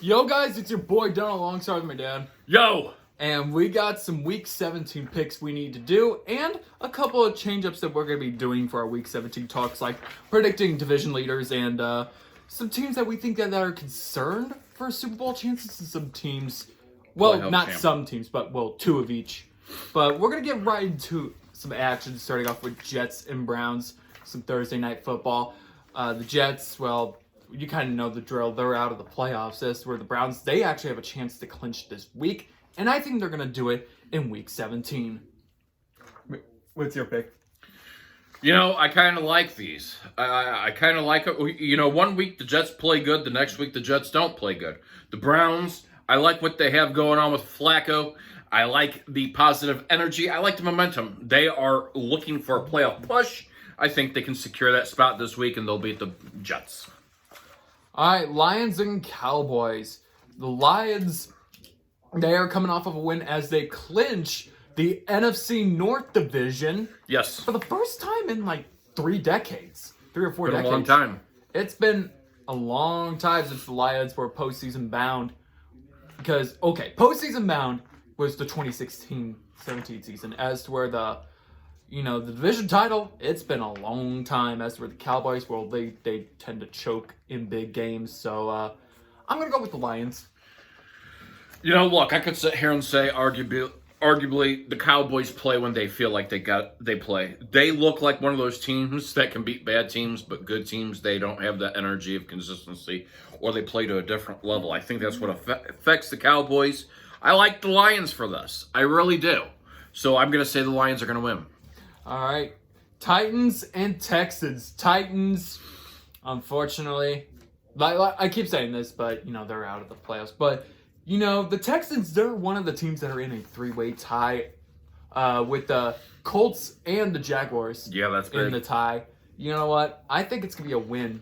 Yo, guys, it's your boy Dylan alongside my dad. Yo! And we got some Week 17 picks we need to do, and a couple of change-ups that we're going to be doing for our Week 17 talks, like predicting division leaders and some teams that we think that are concerned for Super Bowl chances, and some teams, well, not some teams, but, well, two of each. But we're going to get right into some action, starting off with Jets and Browns, some Thursday night football. The Jets, well, you kind of know the drill. They're out of the playoffs. As where the Browns, they actually have a chance to clinch this week. And I think they're going to do it in Week 17. What's your pick? You know, I kind of like these. I kind of like it. You know, one week the Jets play good. The next week the Jets don't play good. The Browns, I like what they have going on with Flacco. I like the positive energy. I like the momentum. They are looking for a playoff push. I think they can secure that spot this week, and they'll beat the Jets. All right, Lions and Cowboys. The Lions, they are coming off of a win as they clinch the NFC North division. Yes. For the first time in like 3 decades. 3 or 4 Been decades. a long time. It's been a long time since the Lions were postseason bound. Because, okay, postseason bound was the 2016-17 season. As to where the division title, it's been a long time. As for the Cowboys, well, they tend to choke in big games. So I'm going to go with the Lions. You know, look, I could sit here and say arguably the Cowboys play when they feel like they play. They look like one of those teams that can beat bad teams, but good teams, they don't have that energy of consistency, or they play to a different level. I think that's what affects the Cowboys. I like the Lions for this. I really do. So I'm going to say the Lions are going to win. All right. Titans and Texans. Titans, unfortunately, I keep saying this, but, they're out of the playoffs. But, the Texans, they're one of the teams that are in a 3-way tie with the Colts and the Jaguars. Yeah, that's big. In the tie. You know what? I think it's going to be a win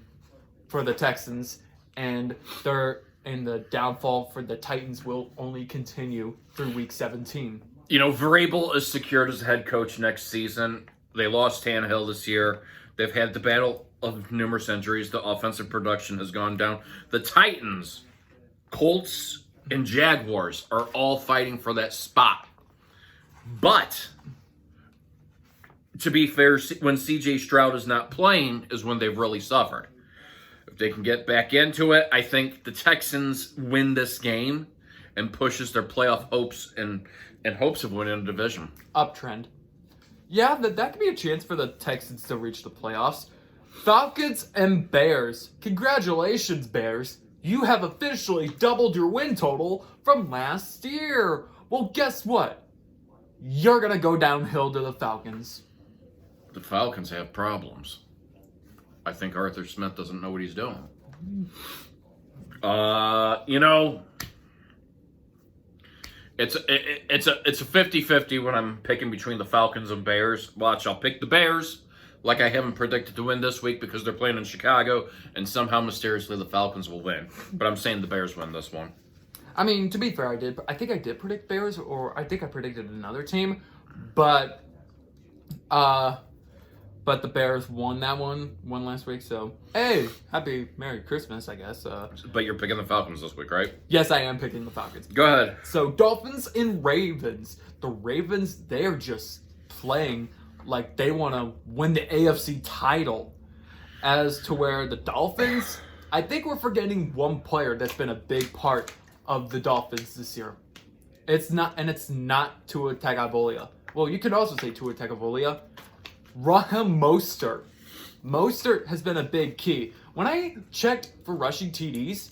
for the Texans, and the downfall for the Titans will only continue through Week 17. You know, Vrabel is secured as head coach next season. They lost Tannehill this year. They've had the battle of numerous injuries. The offensive production has gone down. The Titans, Colts, and Jaguars are all fighting for that spot. But, to be fair, when C.J. Stroud is not playing is when they've really suffered. If they can get back into it, I think the Texans win this game and pushes their playoff hopes and hopes of winning a division. Uptrend. Yeah, that could be a chance for the Texans to reach the playoffs. Falcons and Bears. Congratulations, Bears. You have officially doubled your win total from last year. Well, guess what? You're going to go downhill to the Falcons. The Falcons have problems. I think Arthur Smith doesn't know what he's doing. It's a 50-50 when I'm picking between the Falcons and Bears. Watch, I'll pick the Bears like I haven't predicted to win this week because they're playing in Chicago, and somehow mysteriously the Falcons will win. But I'm saying the Bears win this one. I mean, to be fair, I think I did predict Bears, or I think I predicted another team, but the Bears won that one last week, so hey, happy Merry Christmas, I guess. But you're picking the Falcons this week, right? Yes, I am picking the Falcons. Go ahead. So Dolphins and Ravens. The Ravens, they're just playing like they want to win the AFC title. As to where the Dolphins, I think we're forgetting one player that's been a big part of the Dolphins this year. It's not Tua Tagovailoa. Well, you could also say Tua Tagovailoa. Raheem Mostert. Mostert has been a big key. When I checked for rushing TDs,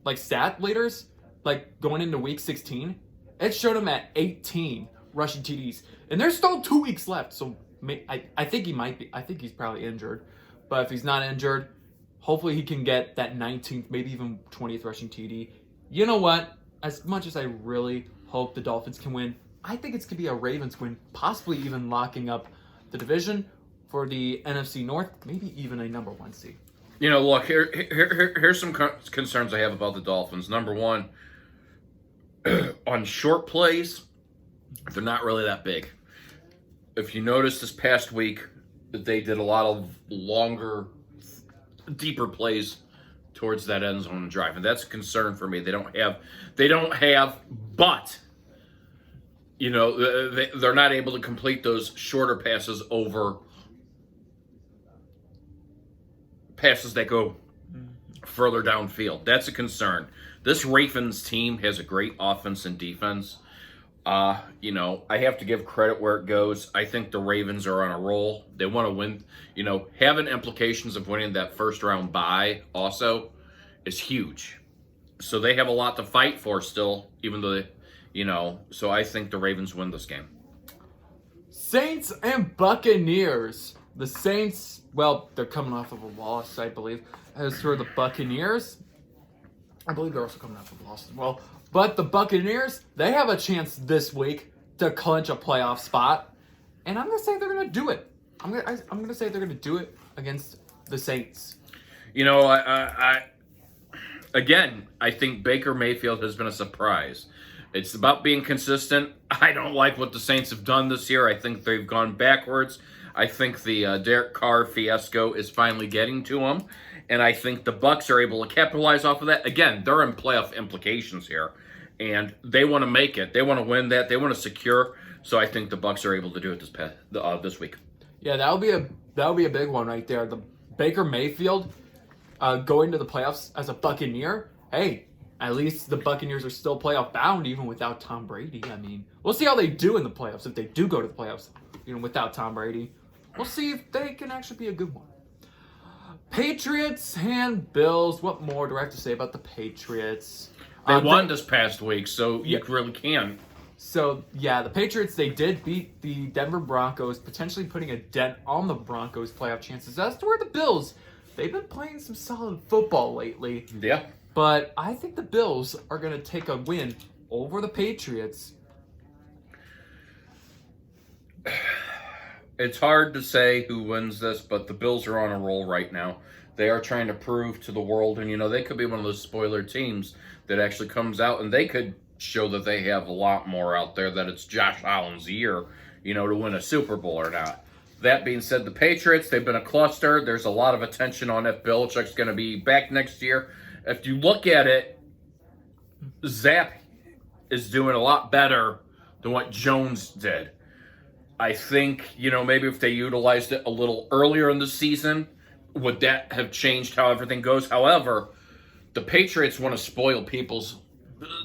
like stat leaders, like going into Week 16, it showed him at 18 rushing TDs. And there's still 2 weeks left, so I think he might be. I think he's probably injured. But if he's not injured, hopefully he can get that 19th, maybe even 20th rushing TD. You know what? As much as I really hope the Dolphins can win, I think it's going to be a Ravens win, possibly even locking up the division for the NFC North, maybe even a number 1 seed. You know, look, here's some concerns I have about the Dolphins. Number one, on short plays, they're not really that big. If you notice this past week, they did a lot of longer, deeper plays towards that end zone drive, and that's a concern for me. They don't have, but they're not able to complete those shorter passes over passes that go further downfield. That's a concern. This Ravens team has a great offense and defense. I have to give credit where it goes. I think the Ravens are on a roll. They want to win. Having implications of winning that first round bye also is huge. So they have a lot to fight for still, even though so I think the Ravens win this game. Saints and Buccaneers. The Saints, well, they're coming off of a loss, I believe. As for the Buccaneers, I believe they're also coming off of a loss as well. But the Buccaneers, they have a chance this week to clinch a playoff spot. And I'm going to say they're going to do it. I'm going to say they're going to do it against the Saints. I think Baker Mayfield has been a surprise. It's about being consistent. I don't like what the Saints have done this year. I think they've gone backwards. I think the Derek Carr fiasco is finally getting to them. And I think the Bucs are able to capitalize off of that. Again, they're in playoff implications here. And they want to make it. They want to win that. They want to secure. So I think the Bucs are able to do it this week. Yeah, that'll be a big one right there. The Baker Mayfield going to the playoffs as a Buccaneer. Hey, at least the Buccaneers are still playoff bound even without Tom Brady. I mean, we'll see how they do in the playoffs if they do go to the playoffs, without Tom Brady. We'll see if they can actually be a good one. Patriots and Bills. What more do I have to say about the Patriots? They won this past week, so you really can. So, yeah, the Patriots, they did beat the Denver Broncos, potentially putting a dent on the Broncos' playoff chances. As to where the Bills, they've been playing some solid football lately. Yeah. But I think the Bills are going to take a win over the Patriots. It's hard to say who wins this, but the Bills are on a roll right now. They are trying to prove to the world, and they could be one of those spoiler teams that actually comes out, and they could show that they have a lot more out there, that it's Josh Allen's year, to win a Super Bowl or not. That being said, the Patriots, they've been a cluster. There's a lot of attention on if Belichick's going to be back next year. If you look at it, Zach is doing a lot better than what Jones did. I think, maybe if they utilized it a little earlier in the season, would that have changed how everything goes? However, the Patriots want to spoil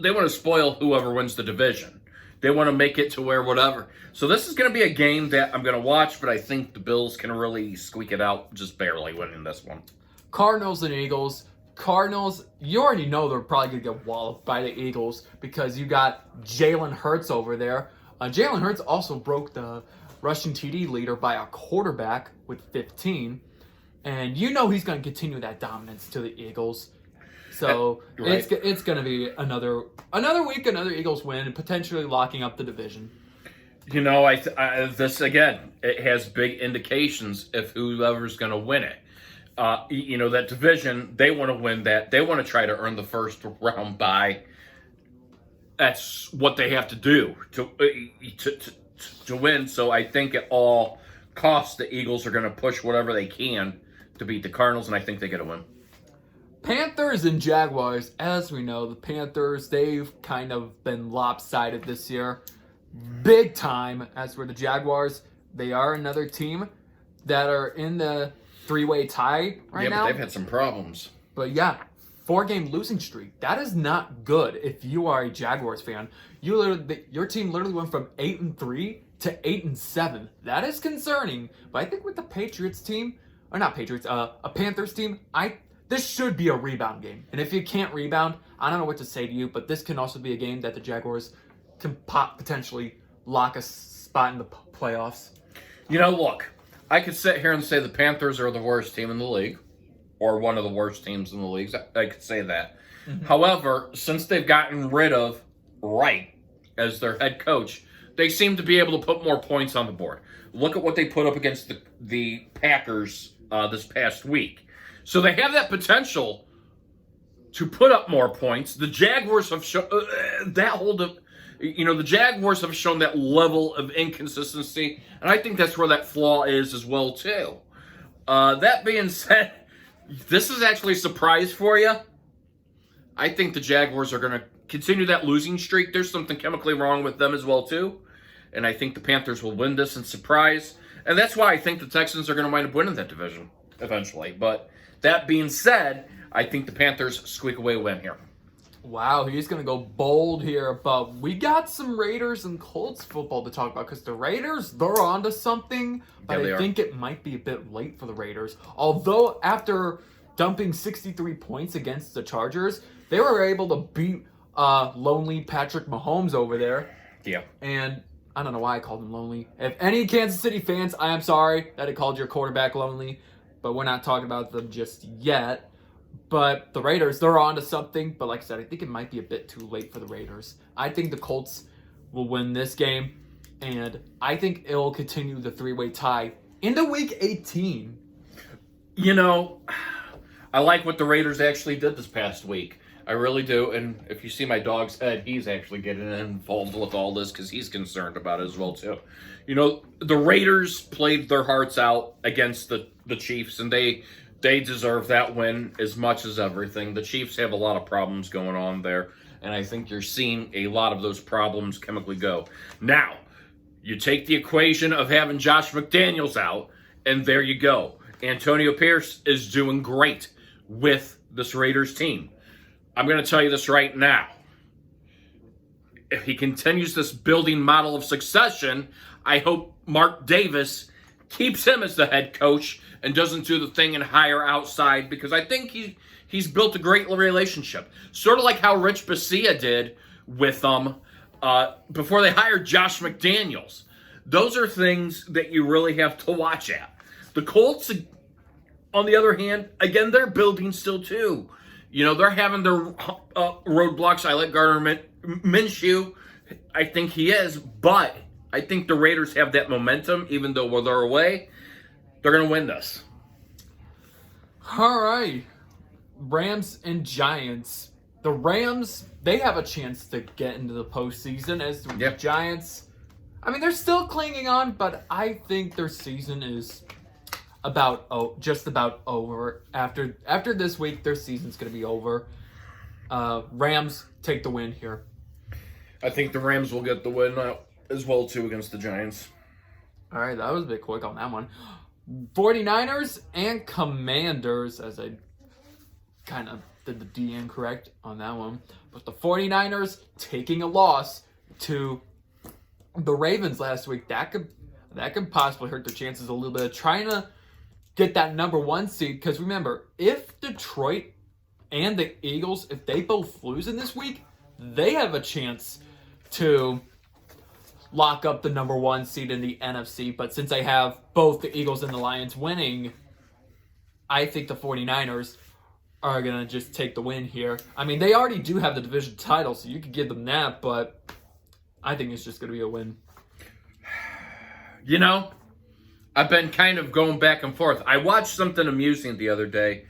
they want to spoil whoever wins the division. They want to make it to where whatever. So this is going to be a game that I'm going to watch, but I think the Bills can really squeak it out, just barely winning this one. Cardinals and Eagles. Cardinals, you already know they're probably going to get walloped by the Eagles because you got Jalen Hurts over there. Jalen Hurts also broke the rushing TD leader by a quarterback with 15. And he's going to continue that dominance to the Eagles. So right. It's going to be another week, another Eagles win, and potentially locking up the division. This, again, it has big indications if whoever's going to win it. That division, they want to win that. They want to try to earn the first round bye. That's what they have to do to win. So I think at all costs, the Eagles are going to push whatever they can to beat the Cardinals, and I think they get a win. Panthers and Jaguars. As we know, the Panthers, they've kind of been lopsided this year. Big time. As for the Jaguars, they are another team that are in the three-way tie right now. Yeah, but they've had some problems. But yeah, 4-game losing streak. That is not good if you are a Jaguars fan. Your team literally went from 8-3 to 8-7. That is concerning. But I think with the Patriots team, or not Patriots, a Panthers team, this should be a rebound game. And if you can't rebound, I don't know what to say to you, but this can also be a game that the Jaguars can potentially lock a spot in the playoffs. Look, I could sit here and say the Panthers are the worst team in the league, or one of the worst teams in the league. I could say that. Mm-hmm. However, since they've gotten rid of Wright as their head coach, they seem to be able to put more points on the board. Look at what they put up against the Packers this past week. So they have that potential to put up more points. The Jaguars have shown the Jaguars have shown that level of inconsistency, and I think that's where that flaw is as well too. That being said, This is actually a surprise for you. I think the Jaguars are going to continue that losing streak. There's something chemically wrong with them as well, too. And I think the Panthers will win this in surprise. And that's why I think the Texans are going to wind up winning that division eventually. But that being said, I think the Panthers squeak away a win here. Wow, he's going to go bold here, but we got some Raiders and Colts football to talk about because the Raiders, they're onto something, but Yeah, I think it might be a bit late for the Raiders. Although after dumping 63 points against the Chargers, they were able to beat lonely Patrick Mahomes over there. Yeah. And I don't know why I called him lonely. If any Kansas City fans, I am sorry that I called your quarterback lonely, but we're not talking about them just yet. But the Raiders, they're on to something. But like I said, I think it might be a bit too late for the Raiders. I think the Colts will win this game. And I think it will continue the three-way tie into Week 18. You know, I like what the Raiders actually did this past week. I really do. And if you see my dog's head, he's actually getting involved with all this because he's concerned about it as well, too. You know, the Raiders played their hearts out against the Chiefs, and they deserve that win as much as everything. The Chiefs have a lot of problems going on there, and I think you're seeing a lot of those problems chemically go. Now, you take the equation of having Josh McDaniels out, and there you go. Antonio Pierce is doing great with this Raiders team. I'm going to tell you this right now. If he continues this building model of succession, I hope Mark Davis keeps him as the head coach and doesn't do the thing and hire outside, because I think he's built a great relationship. Sort of like how Rich Bisaccia did with them before they hired Josh McDaniels. Those are things that you really have to watch at. The Colts, on the other hand, again, they're building still too. You know, they're having their roadblocks. I like Gardner Minshew. I think he is, but I think the Raiders have that momentum, even though they're away. They're going to win this. All right. Rams and Giants. The Rams, they have a chance to get into the postseason as the Giants. I mean, they're still clinging on, but I think their season is just about over. After this week, their season's going to be over. Rams take the win here. I think the Rams will get the win as well, too, against the Giants. All right, that was a bit quick on that one. 49ers and Commanders, as I kind of did the D incorrect on that one. But the 49ers taking a loss to the Ravens last week, that could possibly hurt their chances a little bit of trying to get that number one seed. Because remember, if Detroit and the Eagles, if they both lose in this week, they have a chance to lock up the number one seed in the NFC. But since I have both the Eagles and the Lions winning, I think the 49ers are going to just take the win here. I mean, they already do have the division title, so you could give them that, but I think it's just going to be a win. You know, I've been kind of going back and forth. I watched something amusing the other day.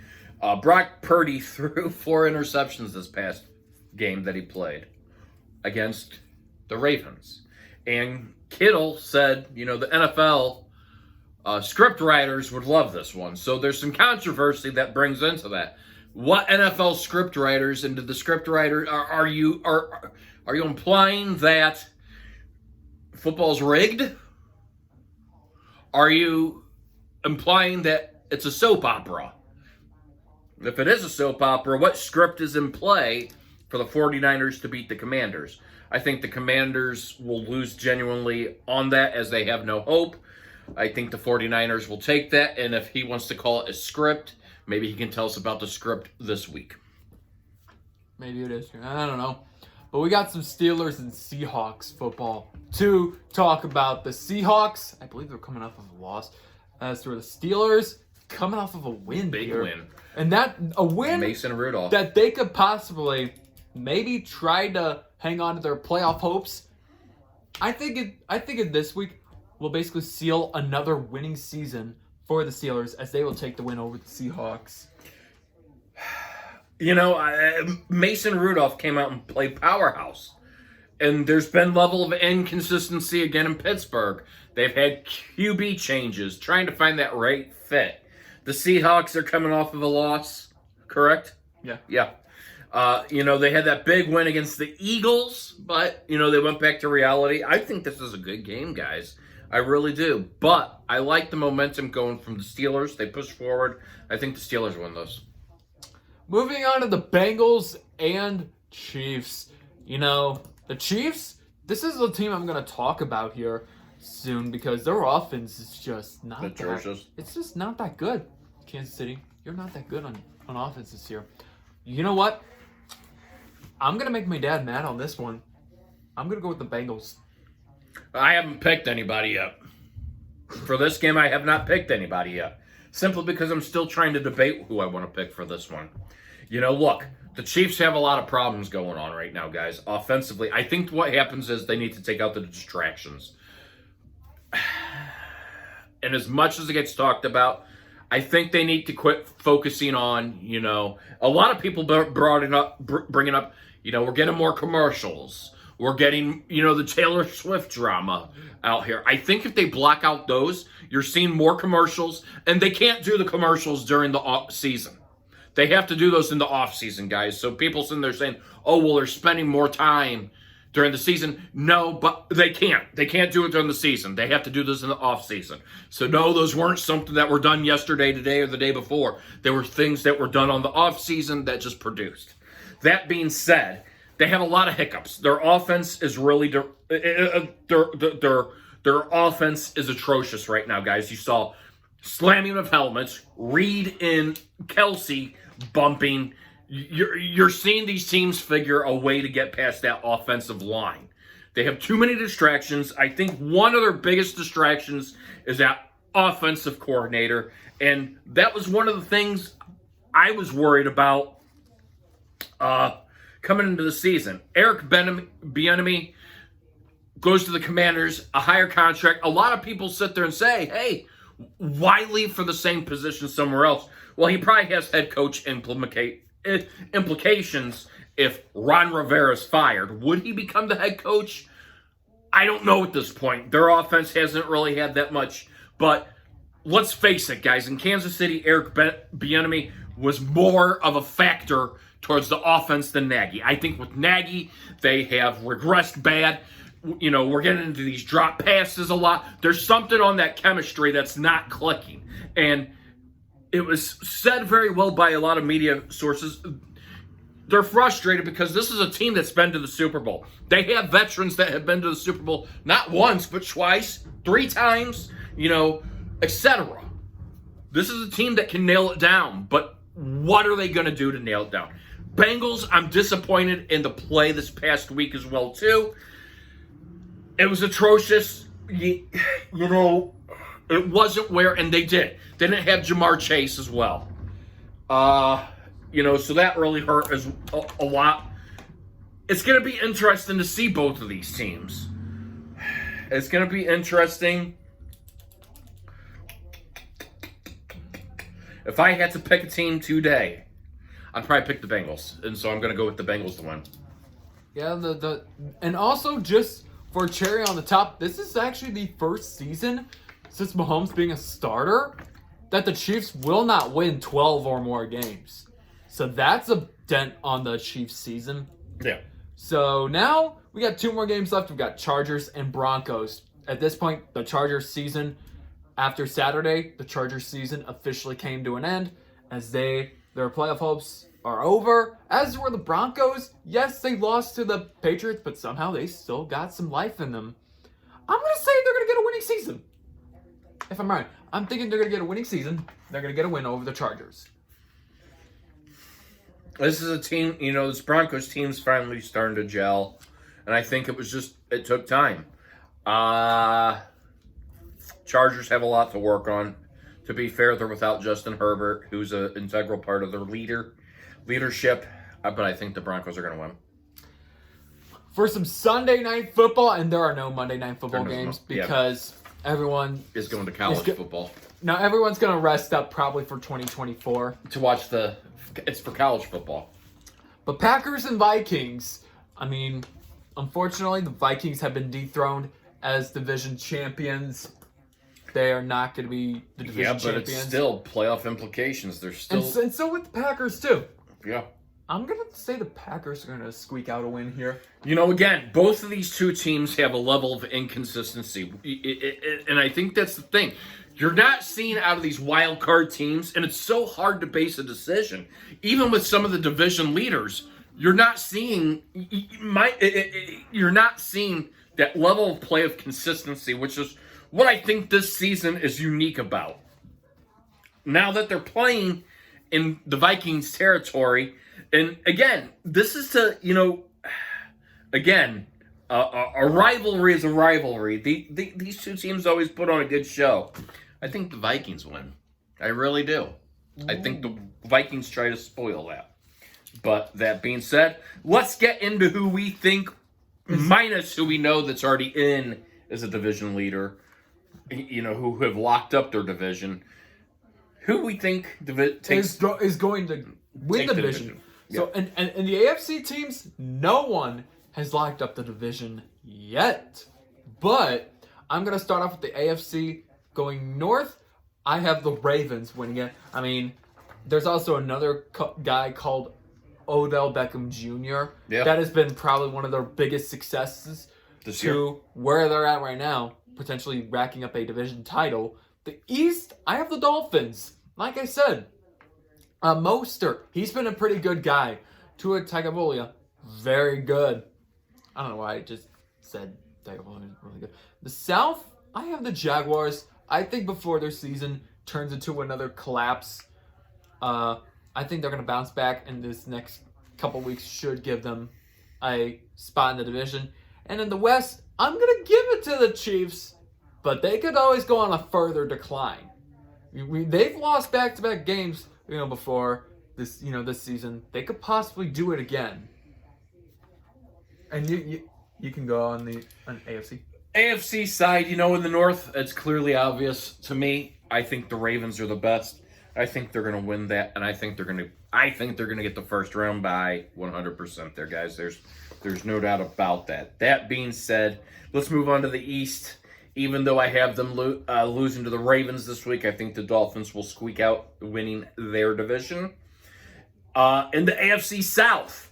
Brock Purdy threw 4 interceptions this past game that he played against the Ravens. And Kittle said, you know, the NFL script writers would love this one. So there's some controversy that brings into that. What NFL script writers and did the script writer are you implying that football's rigged? Are you implying that it's a soap opera? If it is a soap opera, what script is in play for the 49ers to beat the Commanders? I think the Commanders will lose genuinely on that, as they have no hope. I think the 49ers will take that, and if he wants to call it a script, maybe he can tell us about the script this week. Maybe it is. I don't know. But we got some Steelers and Seahawks football to talk about. The Seahawks, I believe they're coming off of a loss. As for the Steelers, coming off of a win. Big win. And that, a win Mason Rudolph. that they could possibly maybe try to hang on to their playoff hopes. I think this week will basically seal another winning season for the Steelers, as they will take the win over the Seahawks. You know, Mason Rudolph came out and played powerhouse. And there's been level of inconsistency again in Pittsburgh. They've had QB changes, trying to find that right fit. The Seahawks are coming off of a loss, correct? Yeah. Yeah. They had that big win against the Eagles, but, they went back to reality. I think this is a good game, guys. I really do. But I like the momentum going from the Steelers. They push forward. I think the Steelers win this. Moving on to the Bengals and Chiefs. The Chiefs, this is the team I'm going to talk about here soon because their offense is just not Atrocious. It's just not that good. Kansas City, you're not that good on offense this year. You know what? I'm going to make my dad mad on this one. I'm going to go with the Bengals. I haven't picked anybody yet. For this game, I have not picked anybody yet. Simply because I'm still trying to debate who I want to pick for this one. Look, the Chiefs have a lot of problems going on right now, guys. Offensively, I think what happens is they need to take out the distractions. And as much as it gets talked about, I think they need to quit focusing on, a lot of people bringing up, we're getting more commercials. We're getting, the Taylor Swift drama out here. I think if they block out those, you're seeing more commercials, and they can't do the commercials during the off season. They have to do those in the off season, guys. So people sitting there saying, oh, well, they're spending more time during the season. No, but they can't. They can't do it during the season. They have to do this in the off season. So no, those weren't something that were done yesterday, today, or the day before. They were things that were done on the off season that just produced. That being said, they have a lot of hiccups. Their offense is really their offense is atrocious right now, guys. You saw slamming of helmets, Reed and Kelsey bumping. You're seeing these teams figure a way to get past that offensive line. They have too many distractions. I think one of their biggest distractions is that offensive coordinator, and that was one of the things I was worried about coming into the season. Eric Bieniemy goes to the Commanders, a higher contract. A lot of people sit there and say, hey, why leave for the same position somewhere else? Well, he probably has head coach implications if Ron Rivera's fired. Would he become the head coach? I don't know at this point. Their offense hasn't really had that much. But let's face it, guys. In Kansas City, Eric Bieniemy was more of a factor towards the offense than Nagy. I think with Nagy, they have regressed bad. We're getting into these drop passes a lot. There's something on that chemistry that's not clicking. And it was said very well by a lot of media sources. They're frustrated because this is a team that's been to the Super Bowl. They have veterans that have been to the Super Bowl not once, but twice, 3 times, etc. This is a team that can nail it down, but what are they going to do to nail it down? Bengals, I'm disappointed in the play this past week as well, too. It was atrocious. It wasn't where, and they did. They didn't have Jamar Chase as well. So that really hurt a lot. It's going to be interesting to see both of these teams. It's going to be interesting. If I had to pick a team today, I'd probably pick the Bengals. And so I'm going to go with the Bengals to win. Yeah, and also just for cherry on the top, this is actually the first season since Mahomes being a starter that the Chiefs will not win 12 or more games. So that's a dent on the Chiefs season. Yeah. So now we got 2 more games left. We've got Chargers and Broncos. At this point, the Chargers season, after Saturday, the Chargers season officially came to an end as their playoff hopes are over. As were the Broncos. Yes, they lost to the Patriots, but somehow they still got some life in them. I'm going to say they're going to get a winning season. If I'm right, I'm thinking they're going to get a winning season. They're going to get a win over the Chargers. This is a team, this Broncos team's finally starting to gel. And I think it took time. Chargers have a lot to work on. To be fair, they're without Justin Herbert, who's an integral part of their leadership. But I think the Broncos are going to win. For some Sunday night football, and there are no Monday night football games because everyone is going to college football. Now everyone's going to rest up probably for 2024 to watch it's for college football. But Packers and Vikings, unfortunately, the Vikings have been dethroned as division champions. they are not going to be the division Yeah, but champions. it's still playoff implications. There's still and so with the Packers too. yeah. I'm going to say the Packers are going to squeak out a win here. You know, again, both of these two teams have a level of inconsistency. And I think that's the thing. You're not seeing out of these wild card teams, and it's so hard to base a decision. Even with some of the division leaders, you're not seeing you're not seeing that level of play of consistency, which is what I think this season is unique about. Now that they're playing in the Vikings territory, and again, this is to, again, a rivalry is a rivalry. These two teams always put on a good show. I think the Vikings win. I really do. I think the Vikings try to spoil that. But that being said, let's get into who we think, minus who we know that's already in as a division leader, who have locked up their division. Who we think is going to win the division. So, and the AFC teams, no one has locked up the division yet. But I'm going to start off with the AFC going north. I have the Ravens winning it. I mean, there's also another guy called Odell Beckham Jr. Yeah. That has been probably one of their biggest successes This to year. where they're at right now, potentially racking up a division title. The East, I have the Dolphins. Like I said, Mostert, he's been a pretty good guy. Tua Tagovailoa, very good. I don't know why I just said Tagovailoa is really good. The South, I have the Jaguars. I think before their season turns into another collapse, I think they're going to bounce back, and this next couple weeks should give them a spot in the division. And in the West, I'm going to give it to the Chiefs, but they could always go on a further decline. They've lost back-to-back games, before this, this season. They could possibly do it again. And you can go on the AFC. AFC side, in the North, it's clearly obvious to me. I think the Ravens are the best. I think they're going to win that, and I think they're going to get the first round by 100% there, guys. There's no doubt about that. That being said, let's move on to the East. Even though I have them losing to the Ravens this week, I think the Dolphins will squeak out winning their division. In the AFC South,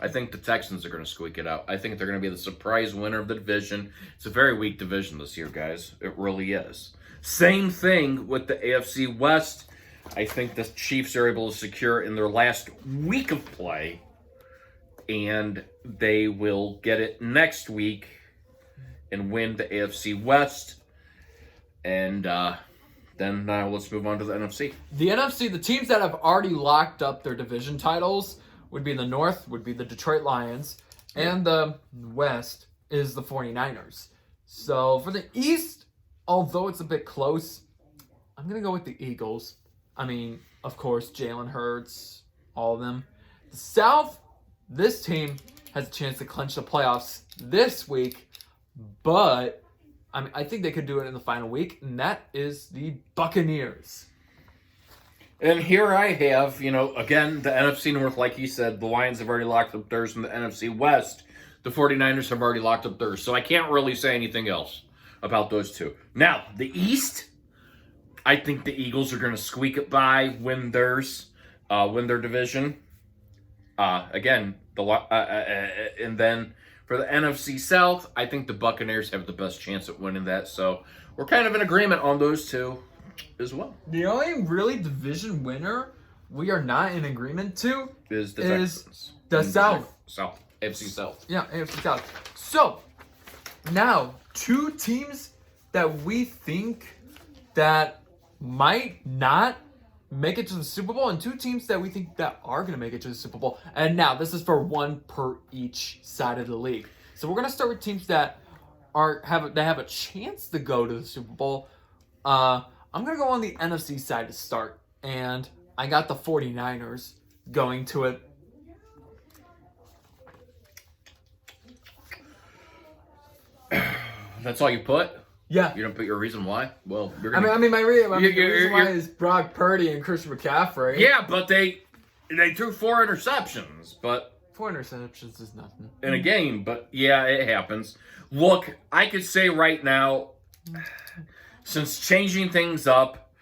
I think the Texans are going to squeak it out. I think they're going to be the surprise winner of the division. It's a very weak division this year, guys. It really is. Same thing with the AFC West. I think the Chiefs are able to secure in their last week of play, and they will get it next week and win the AFC West. And then let's move on to the NFC. The NFC, the teams that have already locked up their division titles would be in the North, would be the Detroit Lions, and the West is the 49ers. So for the East, although it's a bit close, I'm going to go with the Eagles. I mean, of course, Jalen Hurts, all of them. The South, this team has a chance to clinch the playoffs this week, but I think they could do it in the final week, and that is the Buccaneers. And here I have, again, the NFC North, like you said, the Lions have already locked up theirs in the NFC West. The 49ers have already locked up theirs. So I can't really say anything else about those two. Now, the East, I think the Eagles are going to squeak it by, win theirs, win their division. And then for the NFC South, I think the Buccaneers have the best chance at winning that. So we're kind of in agreement on those two as well. The only really division winner we are not in agreement to is the South. AFC South. Yeah, AFC South. So, now, two teams that we think that might not make it to the Super Bowl, and two teams that we think that are going to make it to the Super Bowl. And now, this is for one per each side of the league. So we're going to start with teams that have a chance to go to the Super Bowl. I'm going to go on the NFC side to start, and I got the 49ers going to it. That's all you put? Yeah. You don't put your reason why? Well, you're I gonna... mean, my reason why is Brock Purdy and Christian McCaffrey. Yeah, but they threw 4 interceptions, but 4 interceptions is nothing. in a game, but yeah, it happens. Look, I could say right now, since changing things up,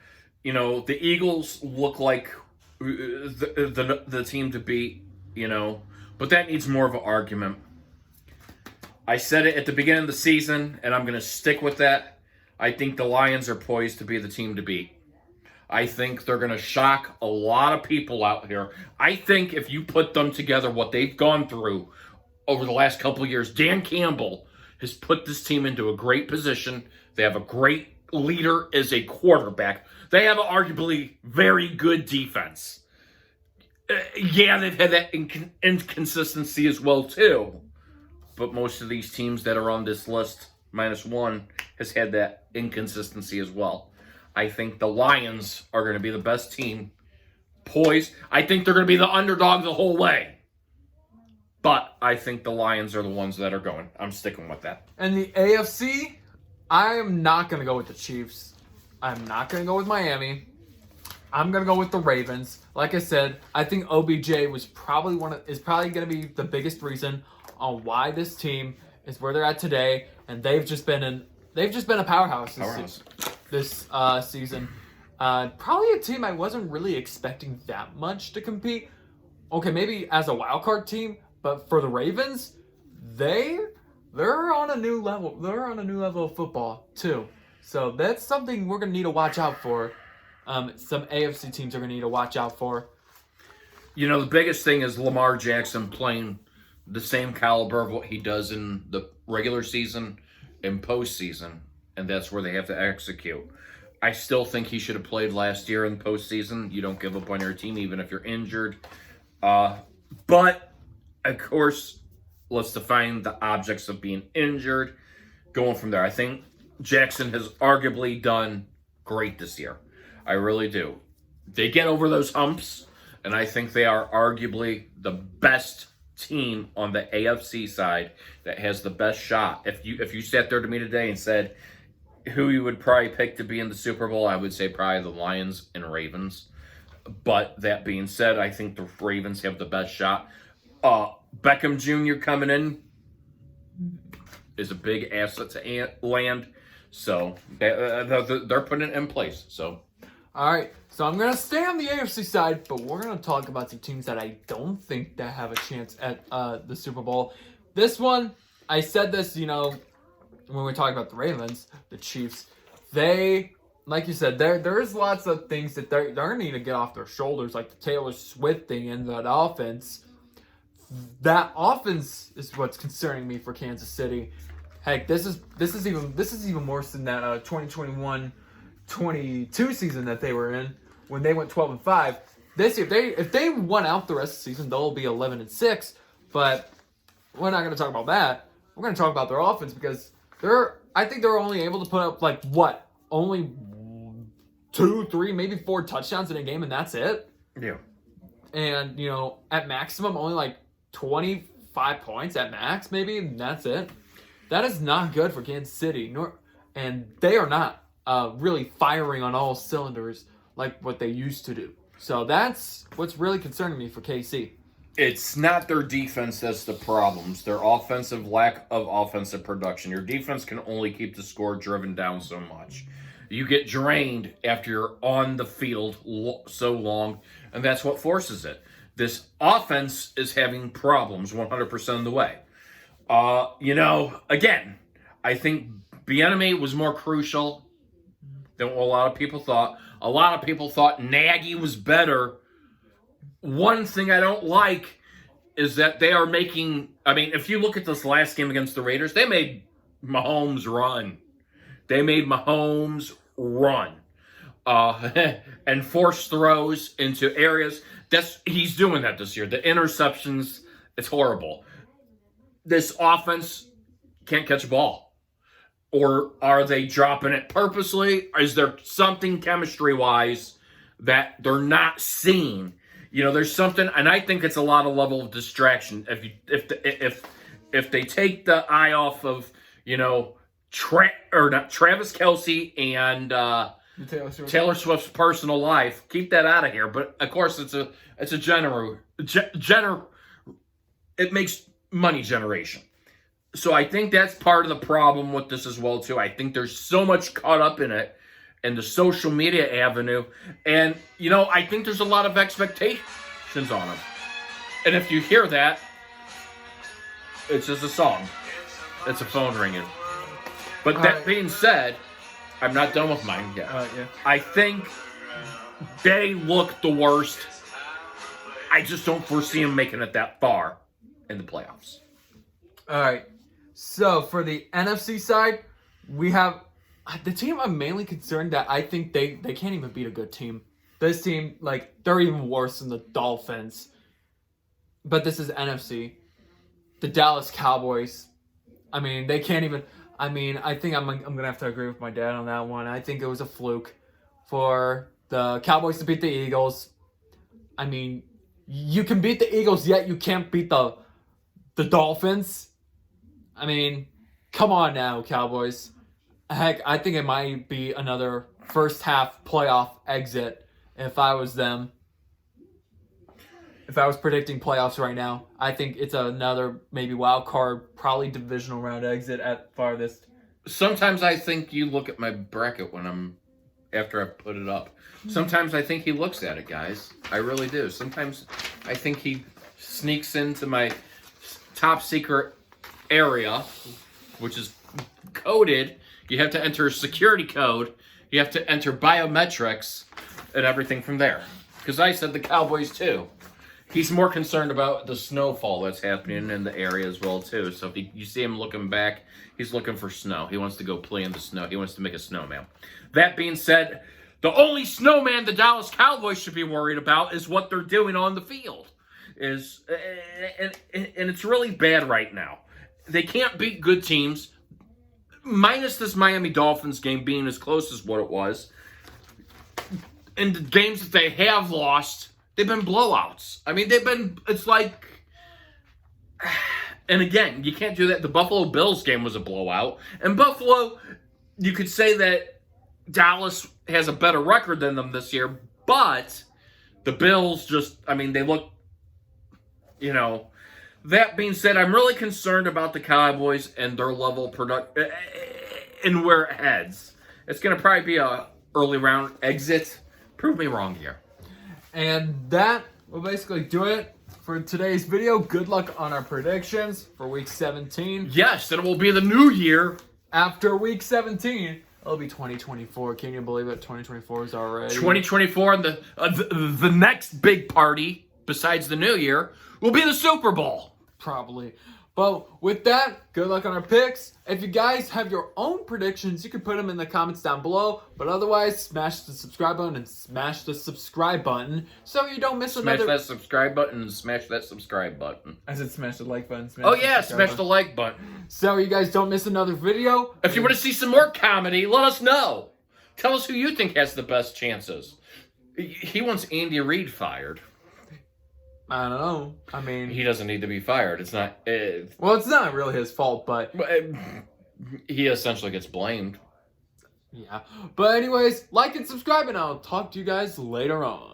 the Eagles look like the team to beat, but that needs more of an argument. I said it at the beginning of the season, and I'm going to stick with that. I think the Lions are poised to be the team to beat. I think they're going to shock a lot of people out here. I think if you put them together, what they've gone through over the last couple of years, Dan Campbell has put this team into a great position. They have a great leader as a quarterback. They have an arguably very good defense. Yeah, they've had that inconsistency as well, too. But most of these teams that are on this list, -1, has had that inconsistency as well. I think the Lions are going to be the best team poised. I think they're going to be the underdog the whole way. But I think the Lions are the ones that are going. I'm sticking with that. And the AFC, I am not going to go with the Chiefs. I'm not going to go with Miami. I'm going to go with the Ravens. Like I said, I think OBJ is probably going to be the biggest reason on why this team is where they're at today, and they've just been a powerhouse this season. Probably a team I wasn't really expecting that much to compete. Okay, maybe as a wild card team, but for the Ravens, they're on a new level. They're on a new level of football too. So that's something we're gonna need to watch out for. Some AFC teams are gonna need to watch out for. The biggest thing is Lamar Jackson playing the same caliber of what he does in the regular season and postseason, and that's where they have to execute. I still think he should have played last year in postseason. You don't give up on your team even if you're injured. But, of course, let's define the objects of being injured. Going from there, I think Jackson has arguably done great this year. I really do. They get over those humps, and I think they are arguably the best team on the AFC side that has the best shot. If you sat there to me today and said who you would probably pick to be in the Super Bowl, I would say probably the Lions and Ravens. But that being said, I think the Ravens have the best shot. Beckham Jr. coming in is a big asset to land. So they're putting it in place. So, all right. So I'm gonna stay on the AFC side, but we're gonna talk about some teams that I don't think that have a chance at the Super Bowl. This one, I said this, when we talk about the Ravens, the Chiefs, they, like you said, there's lots of things that they're gonna need to get off their shoulders, like the Taylor Swift thing and that offense. That offense is what's concerning me for Kansas City. Heck, this is even worse than that 2021-22 season that they were in when they went 12-5. This year, if they won out the rest of the season, they'll be 11-6. But we're not going to talk about that. We're going to talk about their offense because I think they're only able to put up only 2, 3, maybe 4 touchdowns in a game, and that's it. Yeah. And at maximum, only 25 points at max, maybe, and that's it. That is not good for Kansas City, and they are not really firing on all cylinders like what they used to do. So that's what's really concerning me for KC. It's not their defense that's the problems. Their offensive lack of offensive production. Your defense can only keep the score driven down so much. You get drained after you're on the field so long, and that's what forces it. This offense is having problems 100% of the way. Again, I think Bieniemy was more crucial than what a lot of people thought. A lot of people thought Nagy was better. One thing I don't like is that they are making... if you look at this last game against the Raiders, they made Mahomes run. And force throws into areas. He's doing that this year. The interceptions, it's horrible. This offense can't catch a ball. Or are they dropping it purposely? Is there something chemistry-wise that they're not seeing? There's something, and I think it's a lot of level of distraction. If they take the eye off of Travis Kelce and Taylor Swift's personal life, keep that out of here. But of course, it's a it makes money generation. So I think that's part of the problem with this as well, too. I think there's so much caught up in it and the social media avenue. And, I think there's a lot of expectations on them. And if you hear that, it's just a song. It's a phone ringing. But that being said, I'm not done with mine yet. Yeah. I think they look the worst. I just don't foresee them making it that far in the playoffs. All right. So for the NFC side, we have the team I'm mainly concerned that I think they can't even beat a good team. This team, they're even worse than the Dolphins. But this is NFC. The Dallas Cowboys. I mean, they can't even. I mean, I think I'm gonna have to agree with my dad on that one. I think it was a fluke for the Cowboys to beat the Eagles. I mean, you can beat the Eagles, yet you can't beat the Dolphins. I mean, come on now, Cowboys. Heck, I think it might be another first half playoff exit if I was them. If I was predicting playoffs right now, I think it's another maybe wild card, probably divisional round exit at farthest. Sometimes I think you look at my bracket after I put it up. Sometimes I think he looks at it, guys. I really do. Sometimes I think he sneaks into my top secret area, which is coded. You have to enter a security code. You have to enter biometrics and everything from there. Because I said the Cowboys too. He's more concerned about the snowfall that's happening in the area as well, too. So if you see him looking back, he's looking for snow. He wants to go play in the snow. He wants to make a snowman. That being said, the only snowman the Dallas Cowboys should be worried about is what they're doing on the field. And it's really bad right now. They can't beat good teams, minus this Miami Dolphins game being as close as what it was. And the games that they have lost, they've been blowouts. I mean, it's like, and again, you can't do that. The Buffalo Bills game was a blowout. And Buffalo, you could say that Dallas has a better record than them this year, but the Bills they look, That being said, I'm really concerned about the Cowboys and their level of production and where it heads. It's going to probably be a early round exit. Prove me wrong here. And that will basically do it for today's video. Good luck on our predictions for Week 17. Yes, it will be the new year. After Week 17, it'll be 2024. Can you believe it? 2024 is already. 2024, and the next big party, besides the new year, will be the Super Bowl. Probably. But with that, good luck on our picks. If you guys have your own predictions, you can put them in the comments down below. But otherwise, smash the subscribe button and smash the subscribe button so you don't miss another... Smash that subscribe button and smash that subscribe button. I said smash the like button. Smash the like button. So you guys don't miss another video. If you want to see some more comedy, let us know. Tell us who you think has the best chances. He wants Andy Reid fired. I don't know. I mean... He doesn't need to be fired. It's not... well, it's not really his fault, but... he essentially gets blamed. Yeah. But anyways, like and subscribe, and I'll talk to you guys later on.